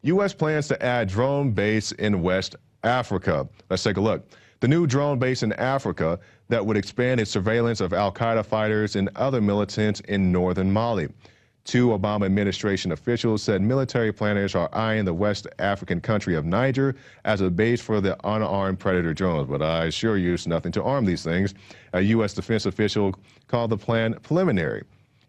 U.S. plans to add drone base in West Africa. Let's take a look. The new drone base in Africa that would expand its surveillance of al-Qaeda fighters and other militants in northern Mali. Two Obama administration officials said military planners are eyeing the West African country of Niger as a base for the unarmed Predator drones. But I assure you, it's nothing to arm these things. A U.S. defense official called the plan preliminary.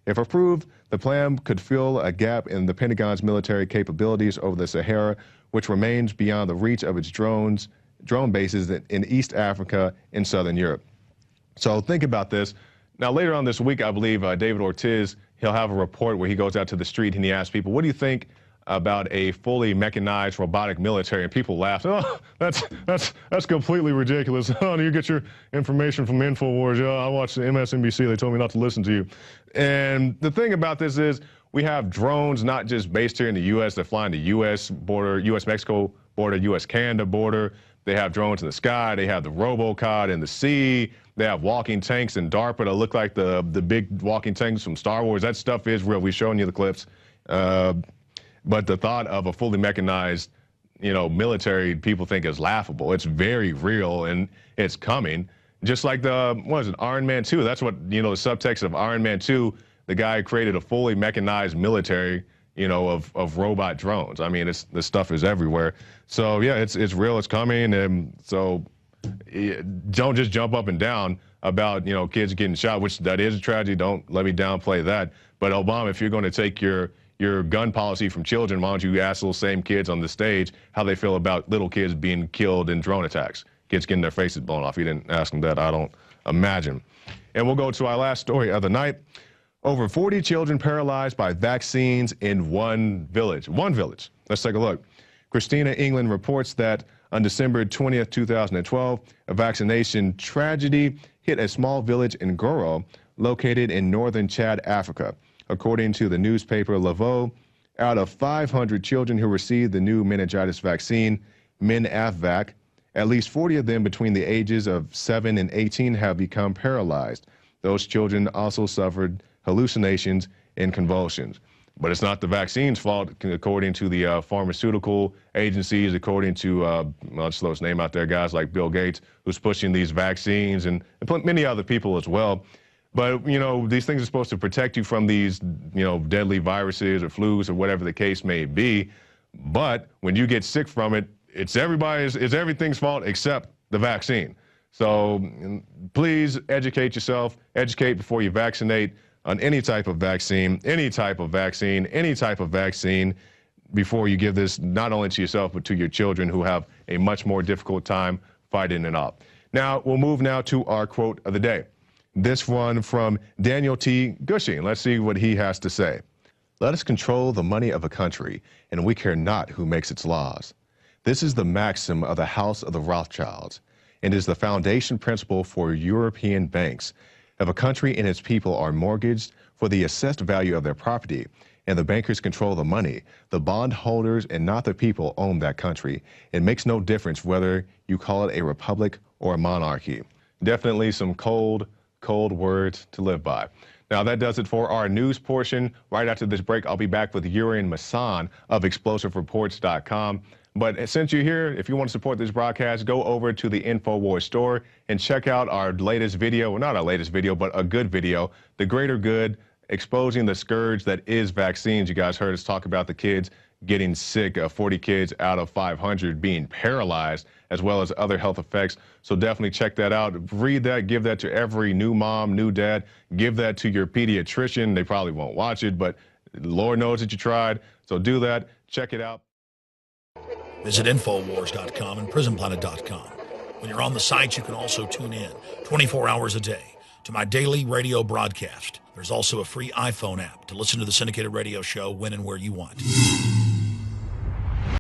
If approved, the plan could fill a gap in the Pentagon's military capabilities over the Sahara, which remains beyond the reach of its drone bases in East Africa and Southern Europe. So think about this. Now, later on this week, I believe David Ortiz, he'll have a report where he goes out to the street and he asks people, what do you think about a fully mechanized robotic military? And people laugh. Oh, that's completely ridiculous. Oh, do you get your information from INFOWARS? Yeah, I watch the MSNBC. They told me not to listen to you. And the thing about this is we have drones not just based here in the U.S. that fly in the U.S. border, U.S.-Mexico border, U.S.-Canada border. They have drones in the sky. They have the robocod in the sea. They have walking tanks in DARPA that look like the big walking tanks from Star Wars. That stuff is real. We've shown you the clips. But the thought of a fully mechanized, military, people think is laughable. It's very real, and it's coming. Just like Iron Man 2? That's what, the subtext of Iron Man 2, the guy created a fully mechanized military, of robot drones. I mean, this stuff is everywhere. So, yeah, it's real, it's coming, and so don't just jump up and down about, kids getting shot, which that is a tragedy. Don't let me downplay that. But Obama, if you're going to take your gun policy from children, why don't you ask those same kids on the stage how they feel about little kids being killed in drone attacks, kids getting their faces blown off? You didn't ask them that, I don't imagine. And we'll go to our last story of the night. Over 40 children paralyzed by vaccines in one village. One village. Let's take a look. Christina England reports that on December 20th, 2012, a vaccination tragedy hit a small village in Goro, located in northern Chad, Africa. According to the newspaper Laveau, out of 500 children who received the new meningitis vaccine, MenAvvac, at least 40 of them between the ages of 7 and 18 have become paralyzed. Those children also suffered hallucinations and convulsions. But it's not the vaccine's fault, according to the pharmaceutical agencies, according to, I'll just throw his name out there, guys like Bill Gates, who's pushing these vaccines, and many other people as well. But, these things are supposed to protect you from these, deadly viruses or flus or whatever the case may be. But when you get sick from it, it's everything's fault except the vaccine. So please educate yourself, educate before you vaccinate on any type of vaccine, before you give this not only to yourself, but to your children who have a much more difficult time fighting it off. Now, we'll move now to our quote of the day. This one from Daniel T. Gushing. Let's see what he has to say. Let us control the money of a country, and we care not who makes its laws. This is the maxim of the House of the Rothschilds, and is the foundation principle for European banks. If a country and its people are mortgaged for the assessed value of their property, and the bankers control the money, the bondholders and not the people own that country. It makes no difference whether you call it a republic or a monarchy. Definitely some cold words to live by. Now, that does it for our news portion. Right after this break, I'll be back with Urian Masson of ExplosiveReports.com. But since you're here, if you want to support this broadcast, go over to the InfoWars store and check out our latest video. Well, not our latest video, but a good video, The Greater Good, exposing the scourge that is vaccines. You guys heard us talk about the kids getting sick, 40 kids out of 500 being paralyzed, as well as other health effects. So definitely check that out. Read that, give that to every new mom, new dad. Give that to your pediatrician. They probably won't watch it, but Lord knows that you tried. So do that. Check it out. Visit InfoWars.com and PrisonPlanet.com. When you're on the site, you can also tune in 24 hours a day to my daily radio broadcast. There's also a free iPhone app to listen to the syndicated radio show when and where you want.